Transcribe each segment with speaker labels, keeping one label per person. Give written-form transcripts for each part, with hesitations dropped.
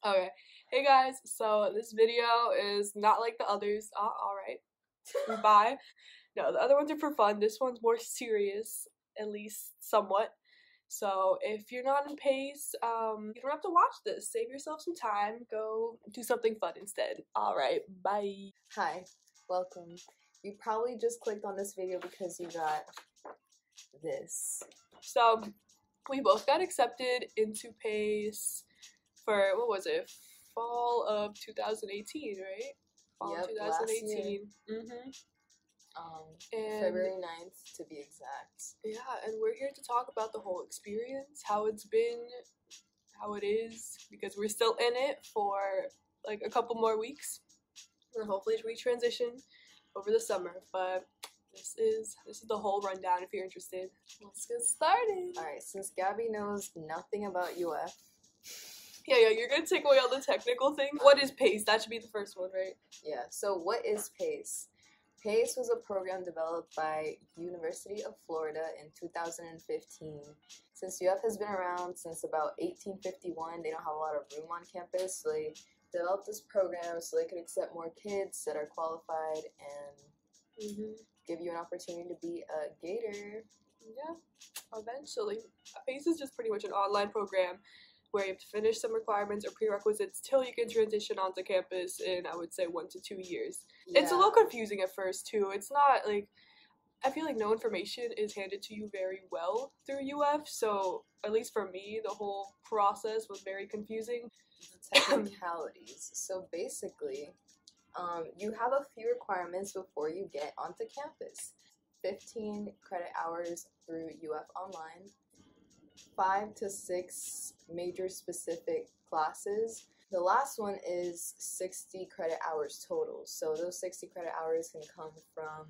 Speaker 1: Okay. Hey guys, so this video is not like the others. Alright. Bye. No, the other ones are for fun. This one's more serious, at least somewhat. So if you're not in PaCE, you don't have to watch this. Save yourself some time. Go do something fun instead. Alright, bye.
Speaker 2: Hi, welcome. You probably just clicked on this video because you got this.
Speaker 1: So we both got accepted into PaCE for, what was it? Fall of 2018, right? Fall
Speaker 2: Yep,
Speaker 1: of
Speaker 2: last
Speaker 1: 2018.
Speaker 2: year.
Speaker 1: And
Speaker 2: February 9th to be exact.
Speaker 1: yeah, and we're here to talk about the whole experience, how it's been, how it is, because we're still in it for like a couple more weeks, and hopefully we transition over the summer. But this is the whole rundown. If you're interested, let's get started.
Speaker 2: All right, since Gabby knows nothing about UF.
Speaker 1: Yeah, you're gonna take away all the technical things. What is PaCE? That should be the first one, right?
Speaker 2: Yeah. So what is PaCE? PaCE was a program developed by University of Florida in 2015. Since UF has been around since about 1851, they don't have a lot of room on campus, so they developed this program so they could accept more kids that are qualified and give you an opportunity to be a Gator.
Speaker 1: Yeah, eventually. PaCE is just pretty much an online program where you have to finish some requirements or prerequisites till you can transition onto campus in, I would say, 1 to 2 years. Yeah. It's a little confusing at first, too. It's not, like, I feel like no information is handed to you very well through UF, so at least for me, the whole process was very confusing.
Speaker 2: The technicalities. So basically, you have a few requirements before you get onto campus. 15 credit hours through UF Online, 5 to 6 major specific classes. The last one is 60 credit hours total. So those 60 credit hours can come from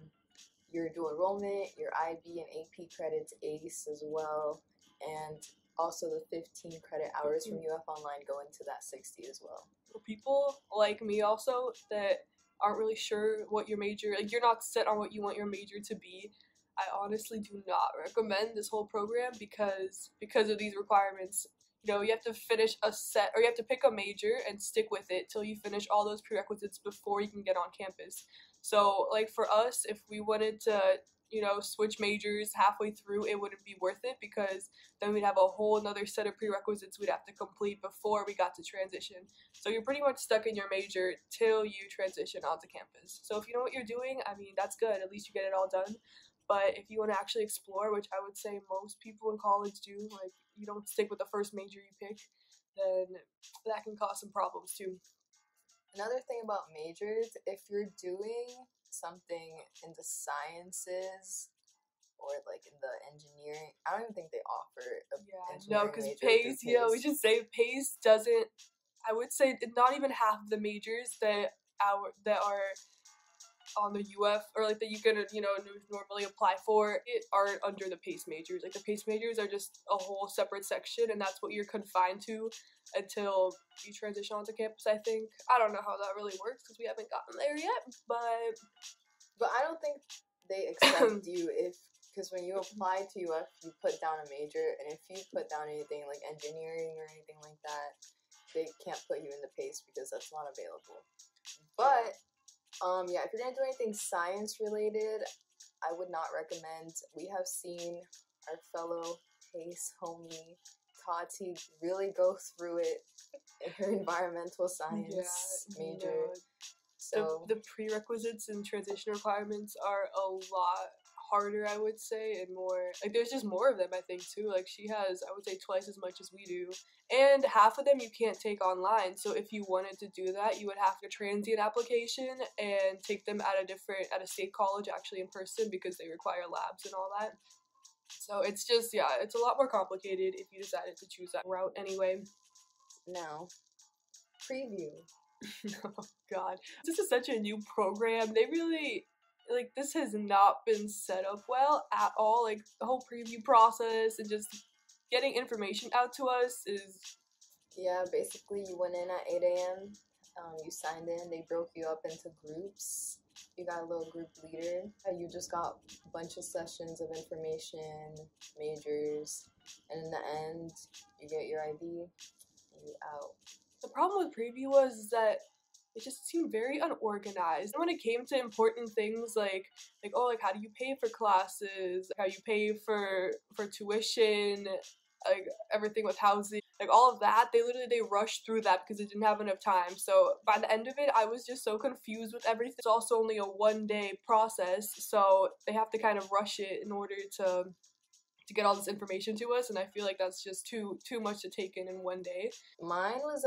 Speaker 2: your dual enrollment, your IB and AP credits, ACE as well, and also the 15 credit hours from UF Online go into that 60 as well.
Speaker 1: For people like me also that aren't really sure what your major, like you're not set on what you want your major to be, I honestly do not recommend this whole program because of these requirements. You know, you have to finish a set, or you have to pick a major and stick with it till you finish all those prerequisites before you can get on campus. So, like for us, if we wanted to, you know, switch majors halfway through, it wouldn't be worth it because then we'd have a whole another set of prerequisites we'd have to complete before we got to transition. So you're pretty much stuck in your major till you transition onto campus. So if you know what you're doing, I mean, that's good. At least you get it all done. But if you want to actually explore, which I would say most people in college do, like you don't stick with the first major you pick, then that can cause some problems too.
Speaker 2: Another thing about majors, if you're doing something in the sciences or like in the engineering, I don't even think they offer
Speaker 1: no, because PaCE, you know, we should say PaCE doesn't, I would say not even half of the majors that are on the UF or like that you can, you know, normally apply for, it aren't under the PaCE majors. Like the PaCE majors are just a whole separate section, and that's what you're confined to until you transition onto campus, I think. I don't know how that really works because we haven't gotten there yet, but
Speaker 2: I don't think they accept you because when you apply to UF, you put down a major, and if you put down anything like engineering or anything like that, they can't put you in the PaCE because that's not available. But yeah, if you're gonna do anything science related, I would not recommend. We have seen our fellow PaCE homie Tati really go through it in her environmental science major. No.
Speaker 1: So the prerequisites and transition requirements are a lot harder, I would say, and more, like there's just more of them, I think, too. Like she has, I would say, twice as much as we do, and half of them you can't take online. So if you wanted to do that, you would have to transient application and take them at a state college, actually in person, because they require labs and all that. So it's just, yeah, it's a lot more complicated if you decided to choose that route anyway.
Speaker 2: Now, preview.
Speaker 1: Oh god, this is such a new program. They really, like, this has not been set up well at all. Like the whole preview process and just getting information out to us is,
Speaker 2: yeah, basically you went in at 8 a.m. You signed in, they broke you up into groups. You got a little group leader. You just got a bunch of sessions of information, majors, and in the end, you get your ID and you out.
Speaker 1: The problem with preview was that it just seemed very unorganized. And when it came to important things like oh, like how do you pay for classes, how you pay for tuition, like everything with housing, like all of that, they rushed through that because they didn't have enough time. So by the end of it, I was just so confused with everything. It's also only a 1-day process, so they have to kind of rush it in order to get all this information to us, and I feel like that's just too much to take in 1 day.
Speaker 2: Mine was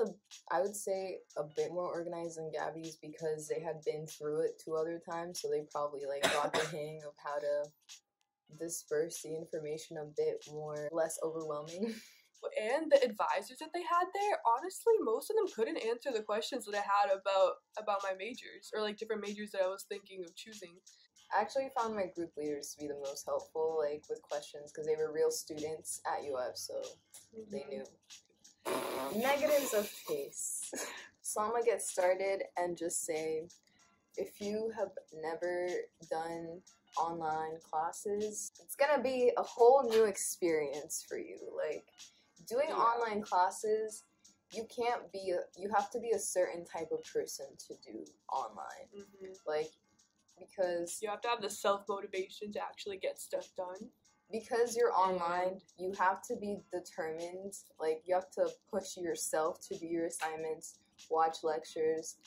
Speaker 2: I would say a bit more organized than Gabby's because they had been through it 2 other times, so they probably like got the hang of how to disperse the information a bit more, less overwhelming.
Speaker 1: And the advisors that they had there, honestly, most of them couldn't answer the questions that I had about my majors, or like different majors that I was thinking of choosing.
Speaker 2: I actually found my group leaders to be the most helpful, like with questions, because they were real students at UF, so they knew. Negatives of PaCE. So I'm gonna get started and just say, if you have never done online classes, it's gonna be a whole new experience for you. Like, doing online classes, you have to be a certain type of person to do online. Like, because
Speaker 1: you have to have the self-motivation to actually get stuff done.
Speaker 2: Because you're online, you have to be determined. Like, you have to push yourself to do your assignments, watch lectures.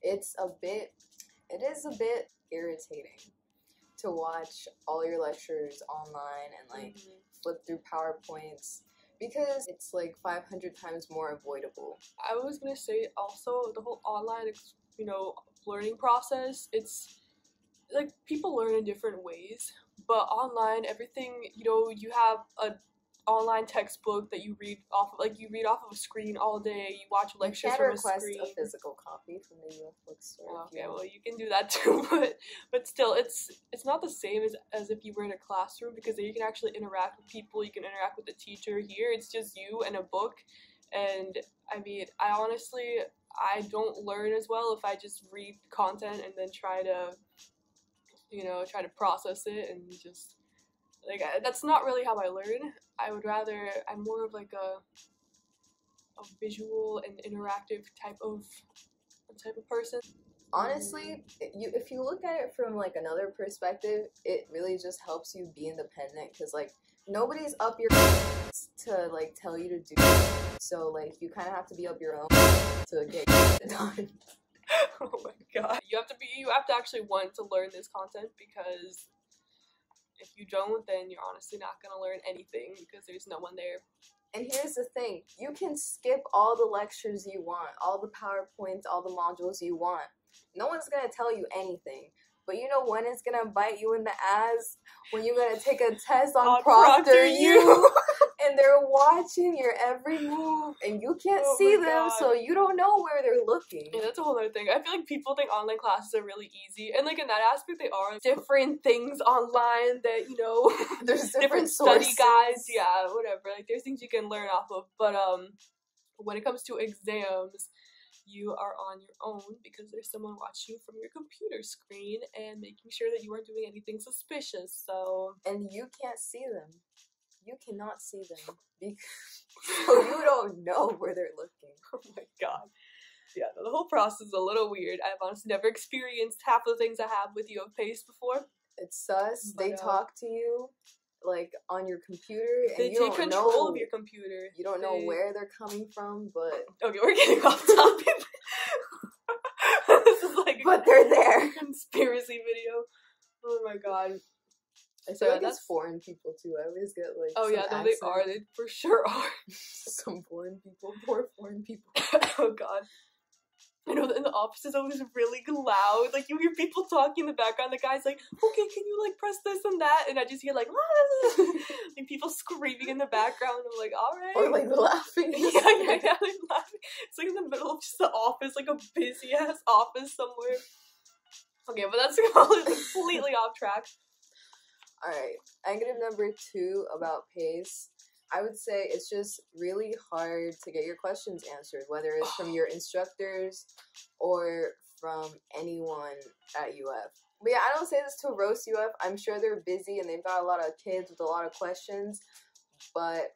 Speaker 2: It is a bit irritating to watch all your lectures online and like flip through PowerPoints, because it's like 500 times more avoidable.
Speaker 1: I was gonna say also the whole online, learning process. It's like people learn in different ways, but online, everything, you have an online textbook that you read off of, like you read off of a screen all day. You watch lectures from a screen.
Speaker 2: You can request a physical copy from the UF bookstore.
Speaker 1: Okay, well, you can do that too, but still, it's not the same as if you were in a classroom, because there you can actually interact with people, you can interact with the teacher. Here, it's just you and a book, and I mean, I don't learn as well if I just read content and then try to process it, and just like that's not really how I learn. I'm more of like a visual and interactive type of person.
Speaker 2: Honestly, if you look at it from like another perspective, it really just helps you be independent, because like nobody's up your to like tell you to do it. So like you kind of have to be up your own to get it done.
Speaker 1: Oh my god. You have to actually want to learn this content, because if you don't, then you're honestly not going to learn anything, because there's no one there.
Speaker 2: And here's the thing, you can skip all the lectures you want, all the PowerPoints, all the modules you want. No one's going to tell you anything. But you know when it's going to bite you in the ass? When you're going to take a test on ProctorU. And they're watching your every move, and you can't see them, so you don't know where they're looking.
Speaker 1: Yeah, that's a whole other thing. I feel like people think online classes are really easy, and like in that aspect they are. Different things online that,
Speaker 2: there's different
Speaker 1: study guides, yeah, whatever. Like there's things you can learn off of, but when it comes to exams, you are on your own, because there's someone watching you from your computer screen and making sure that you aren't doing anything suspicious.
Speaker 2: And you can't see them. You cannot see them, so you don't know where they're looking.
Speaker 1: Oh my god. Yeah, the whole process is a little weird. I've honestly never experienced half the things I have with you of PaCE before.
Speaker 2: It's sus. They talk to you like on your computer, and you
Speaker 1: take control of your computer.
Speaker 2: You don't know where they're coming from, but
Speaker 1: okay, we're getting off topic. This is like
Speaker 2: but they're there.
Speaker 1: Conspiracy video. Oh my god.
Speaker 2: I feel like it's foreign people too. I always get like
Speaker 1: they are. They for sure are.
Speaker 2: Some foreign people. Poor foreign people.
Speaker 1: Oh god. I know that in the office is always really loud. Like you hear people talking in the background. The guy's like, "Okay, can you like press this and that?" And I just hear like, like people screaming in the background. I'm like, "All right."
Speaker 2: Or like laughing.
Speaker 1: yeah, they're laughing. It's like in the middle of just the office, like a busy ass office somewhere. Okay, but that's completely off track.
Speaker 2: Alright, negative number 2 about PaCE. I would say it's just really hard to get your questions answered, whether it's from your instructors or from anyone at UF. But yeah, I don't say this to roast UF. I'm sure they're busy and they've got a lot of kids with a lot of questions, but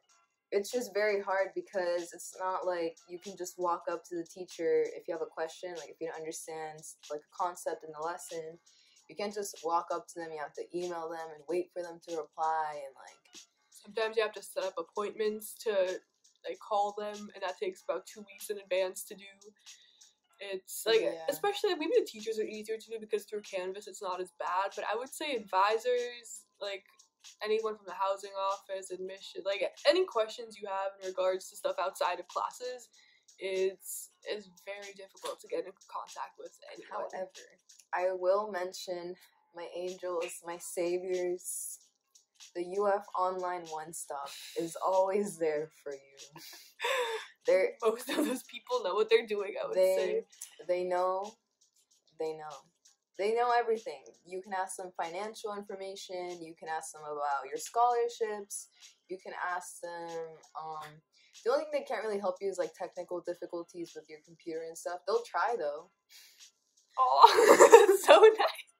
Speaker 2: it's just very hard because it's not like you can just walk up to the teacher if you have a question, like if you don't understand like a concept in the lesson. You can't just walk up to them. You have to email them and wait for them to reply, and like
Speaker 1: sometimes you have to set up appointments to like call them, and that takes about 2 weeks in advance to do. It's like, especially maybe the teachers are easier to do because through Canvas it's not as bad, but I would say advisors, like anyone from the housing office, admission, like any questions you have in regards to stuff outside of classes, is very difficult to get in contact with anyone.
Speaker 2: However, I will mention my angels, my saviors. The UF Online One Stop is always there for you.
Speaker 1: Most of those people know what they're doing, I would say.
Speaker 2: They know everything. You can ask them financial information. You can ask them about your scholarships. You can ask them, the only thing they can't really help you is like technical difficulties with your computer and stuff. They'll try though.
Speaker 1: Oh, so nice.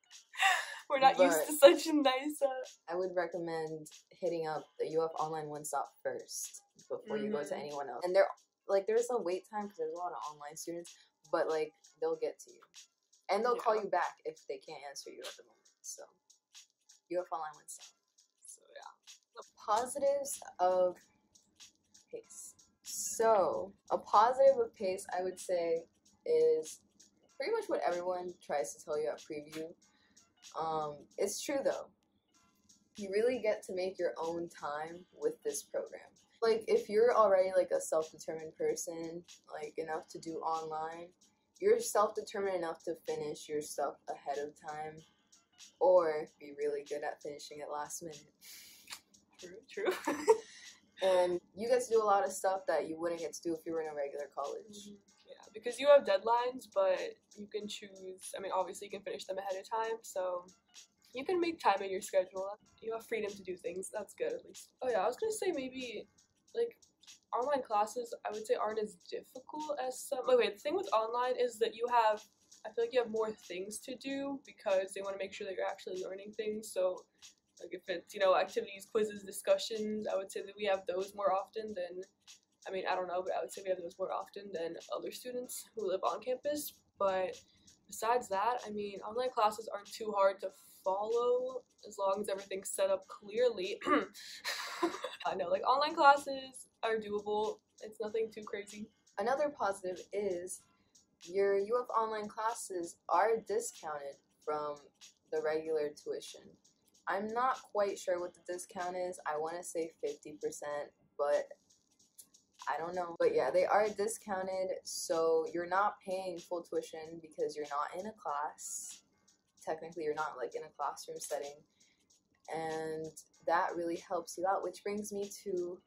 Speaker 1: We're not used to such a nice...
Speaker 2: I would recommend hitting up the UF Online One Stop first before you go to anyone else. And there's a wait time because there's a lot of online students, but like they'll get to you. And they'll call you back if they can't answer you at the moment. So UF Online One Stop.
Speaker 1: So yeah.
Speaker 2: The positives of PaCE. So a positive of PaCE, I would say, is pretty much what everyone tries to tell you at preview. It's true though. You really get to make your own time with this program. Like if you're already like a self-determined person, like enough to do online, you're self-determined enough to finish your stuff ahead of time, or be really good at finishing it last minute.
Speaker 1: True.
Speaker 2: And you get to do a lot of stuff that you wouldn't get to do if you were in a regular college.
Speaker 1: Yeah, because you have deadlines, but you can choose, I mean, obviously you can finish them ahead of time, so you can make time in your schedule. You have freedom to do things. That's good, at least. Oh yeah, I was gonna say maybe, like, online classes, I would say, aren't as difficult as some. Okay, the thing with online is that I feel like you have more things to do because they want to make sure that you're actually learning things. So, like, if it's, activities, quizzes, discussions, I would say that we have those more often than, I mean, I don't know, but I would say we have those more often than other students who live on campus. But besides that, I mean, online classes aren't too hard to follow as long as everything's set up clearly. I know, like, online classes are doable. It's nothing too crazy.
Speaker 2: Another positive is your UF online classes are discounted from the regular tuition. I'm not quite sure what the discount is. I want to say 50%, but I don't know. But yeah, they are discounted, so you're not paying full tuition because you're not in a class. Technically, you're not like in a classroom setting, and that really helps you out, which brings me to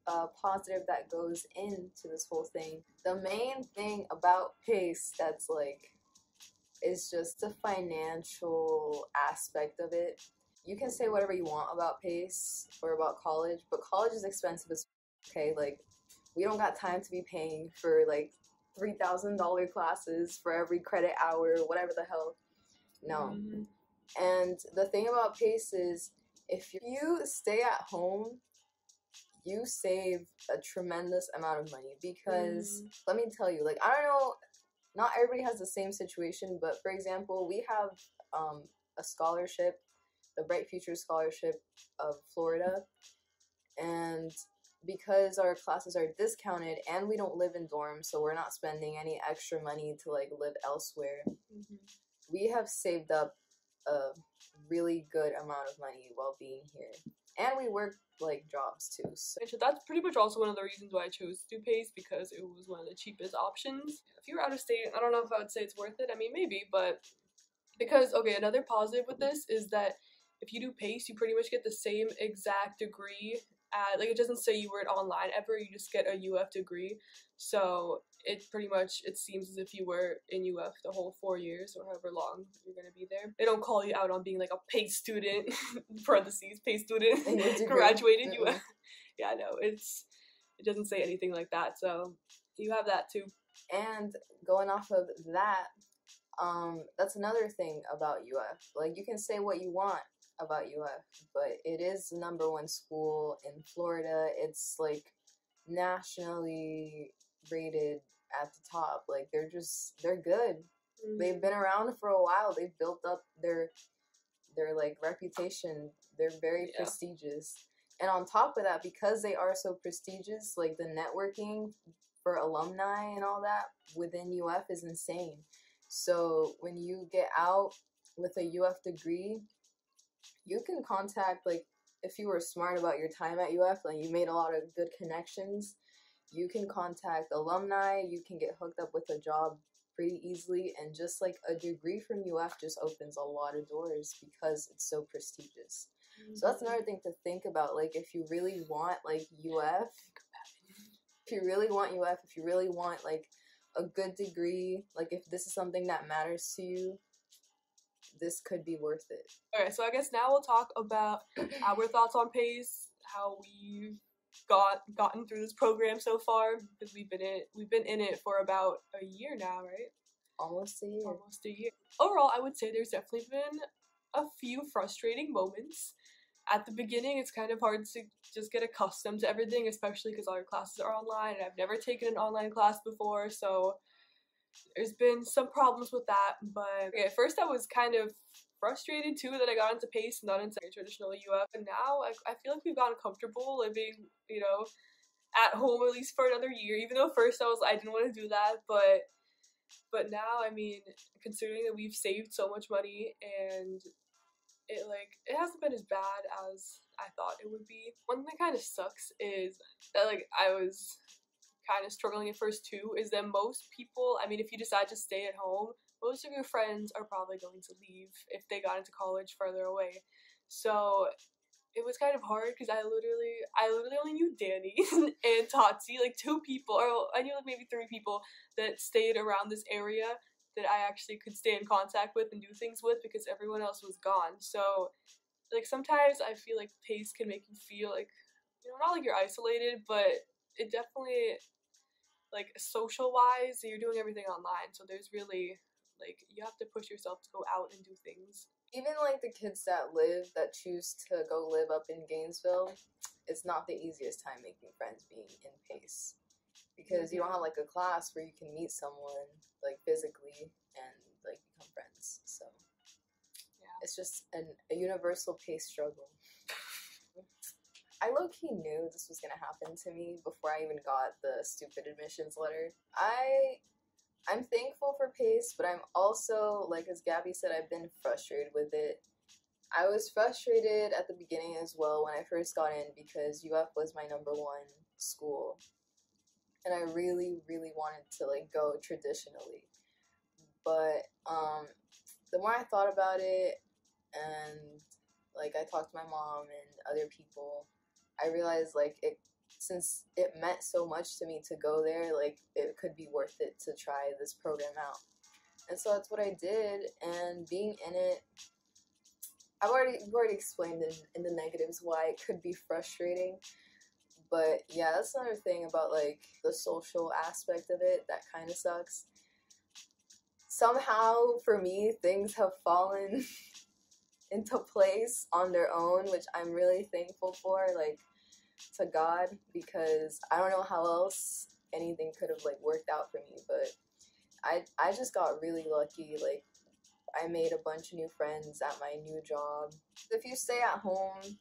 Speaker 2: a positive that goes into this whole thing. The main thing about PaCE that's like is just the financial aspect of it. You can say whatever you want about PaCE or about college, but college is expensive as okay. Like, we don't got time to be paying for like $3,000 classes for every credit hour, whatever the hell. No. And the thing about PaCE is, if you stay at home, you save a tremendous amount of money because, let me tell you, like, I don't know, not everybody has the same situation, but for example, we have a scholarship, the Bright Future Scholarship of Florida, and because our classes are discounted and we don't live in dorms, so we're not spending any extra money to like live elsewhere, we have saved up a really good amount of money while being here. And we work like jobs too. So
Speaker 1: that's pretty much also one of the reasons why I chose to do PaCE, because it was one of the cheapest options. If you were out of state, I don't know if I would say it's worth it. I mean, maybe, but because, okay, another positive with this is that if you do PaCE, you pretty much get the same exact degree. Like, it doesn't say you weren't online ever, you just get a UF degree. So it pretty much, it seems as if you were in UF the whole 4 years or however long you're going to be there. They don't call you out on being like a PaCE student, parentheses, PaCE student, graduated UF. Yeah, no, it doesn't say anything like that. So you have that too.
Speaker 2: And going off of that, that's another thing about UF. Like, you can say what you want about UF, but it is the #1 school in Florida. It's like nationally rated at the top. Like they're good.
Speaker 1: Mhm.
Speaker 2: They've been around for a while. They've built up their like reputation. They're very
Speaker 1: Yeah.
Speaker 2: prestigious. And on top of that, because they are so prestigious, like the networking for alumni and all that within UF is insane. So when you get out with a UF degree, you can contact, like, if you were smart about your time at UF, like you made a lot of good connections, you can contact alumni, you can get hooked up with a job pretty easily, and just like a degree from UF just opens a lot of doors because it's so prestigious. So that's another thing to think about. Like, if you really want like UF, if you really want UF, if you really want like a good degree, like if this is something that matters to you, this could be worth it.
Speaker 1: Okay, so I guess now we'll talk about our thoughts on PaCE, how we've gotten through this program so far, because we've been in it for about a year now, right?
Speaker 2: Almost a year.
Speaker 1: Almost a year. Overall, I would say there's definitely been a few frustrating moments. At the beginning, it's kind of hard to just get accustomed to everything, especially because all your classes are online, and I've never taken an online class before, so there's been some problems with that. But okay, at first I was kind of frustrated too that I got into PaCE and not into traditional UF, and now I feel like we've gotten comfortable living, at home at least for another year, even though first I didn't want to do that, but now, I mean, considering that we've saved so much money and it hasn't been as bad as I thought it would be. One thing that kind of sucks is that I was kind of struggling at first too, is that most people, I mean, if you decide to stay at home, most of your friends are probably going to leave if they got into college further away. So it was kind of hard because I literally only knew Danny and Tatsi, like two people, or I knew like maybe three people that stayed around this area that I actually could stay in contact with and do things with, because everyone else was gone. So like sometimes I feel like PaCE can make you feel like, not like you're isolated, but it definitely, like, social wise, you're doing everything online, so there's really, like, you have to push yourself to go out and do things.
Speaker 2: Even like the kids that choose to go live up in Gainesville, it's not the easiest time making friends being in PaCE, because you don't have like a class where you can meet someone like physically and like become friends. So yeah, it's just a universal PaCE struggle. I low-key knew this was gonna happen to me before I even got the stupid admissions letter. I'm thankful for PaCE, but I'm also, like as Gabby said, I've been frustrated with it. I was frustrated at the beginning as well when I first got in, because UF was my #1 school. And I really, really wanted to like go traditionally. But the more I thought about it, and like I talked to my mom and other people, I realized like since it meant so much to me to go there, like it could be worth it to try this program out. And so that's what I did, and being in it, we've already explained in the negatives why it could be frustrating. But yeah, that's another thing about like the social aspect of it that kind of sucks. Somehow for me, things have fallen into place on their own, which I'm really thankful for, like, to God, because I don't know how else anything could have like worked out for me. But I just got really lucky. Like, I made a bunch of new friends at my new job. If you stay at home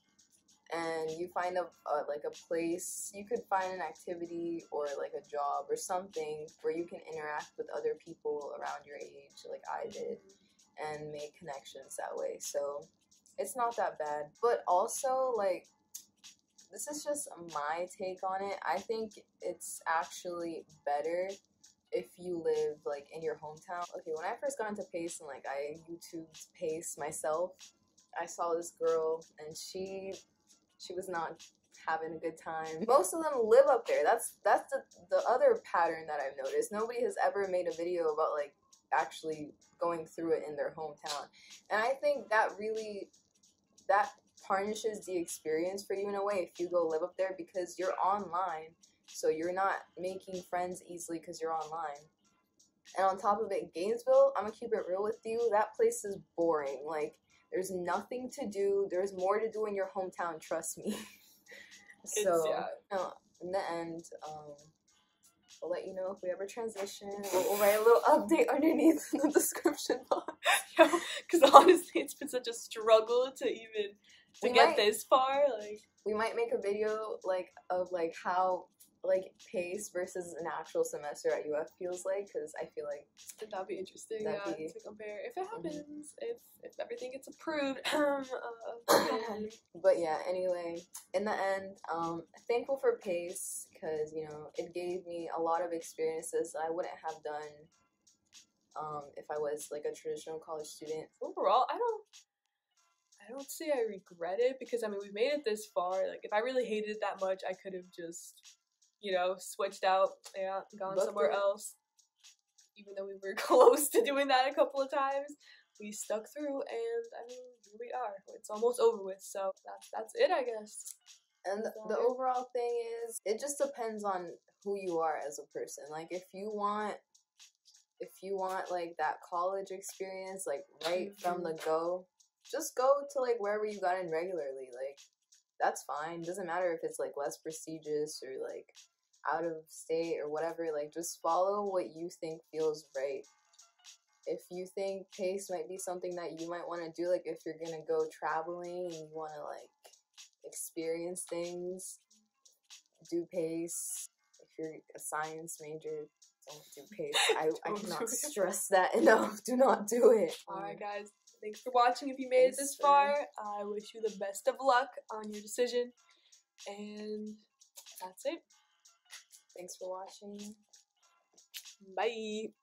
Speaker 2: and you find a place, you could find an activity or like a job or something where you can interact with other people around your age, like I did, and make connections that way. So it's not that bad. But also, like, this is just my take on it. I think it's actually better if you live like in your hometown. Okay, when I first got into PaCE and like I YouTubed PaCE myself, I saw this girl and she was not having a good time. Most of them live up there. That's the other pattern that I've noticed. Nobody has ever made a video about like actually going through it in their hometown. And I think that tarnishes the experience for you in a way if you go live up there, because you're online, so you're not making friends easily because you're online. And on top of it, Gainesville, I'm gonna keep it real with you, that place is boring. Like, there's nothing to do. There's more to do in your hometown, trust me. So, in the end, we'll let you know if we ever transition. We'll write a little update underneath in the description box.
Speaker 1: Because honestly, it's been such a struggle to even get this far. Like,
Speaker 2: we might make a video like of like how like PaCE versus an actual semester at UF feels like, because I feel like
Speaker 1: that'd be interesting to compare if it happens, if everything gets approved.
Speaker 2: But yeah, anyway, in the end, thankful for PaCE, because you know it gave me a lot of experiences that I wouldn't have done if I was like a traditional college student.
Speaker 1: Overall, I don't say I regret it, because I mean, we made it this far. Like, if I really hated it that much, I could have just, you know, switched out, gone somewhere else. Even though we were close to doing that a couple of times, we stuck through, and I mean, here we are. It's almost over with, so that's it, I guess.
Speaker 2: And the overall thing is, it just depends on who you are as a person. Like, if you want like that college experience, like right from the go, just go to like wherever you got in regularly. Like, that's fine. Doesn't matter if it's like less prestigious or like out of state or whatever. Like, just follow what you think feels right. If you think PaCE might be something that you might want to do, like if you're gonna go traveling and you want to like experience things, do PaCE. If you're a science major, don't do PaCE. I cannot stress that enough. Do not do it.
Speaker 1: Alright guys, thanks for watching. If you made it this far, I wish you the best of luck on your decision. And that's it.
Speaker 2: Thanks for watching.
Speaker 1: Bye.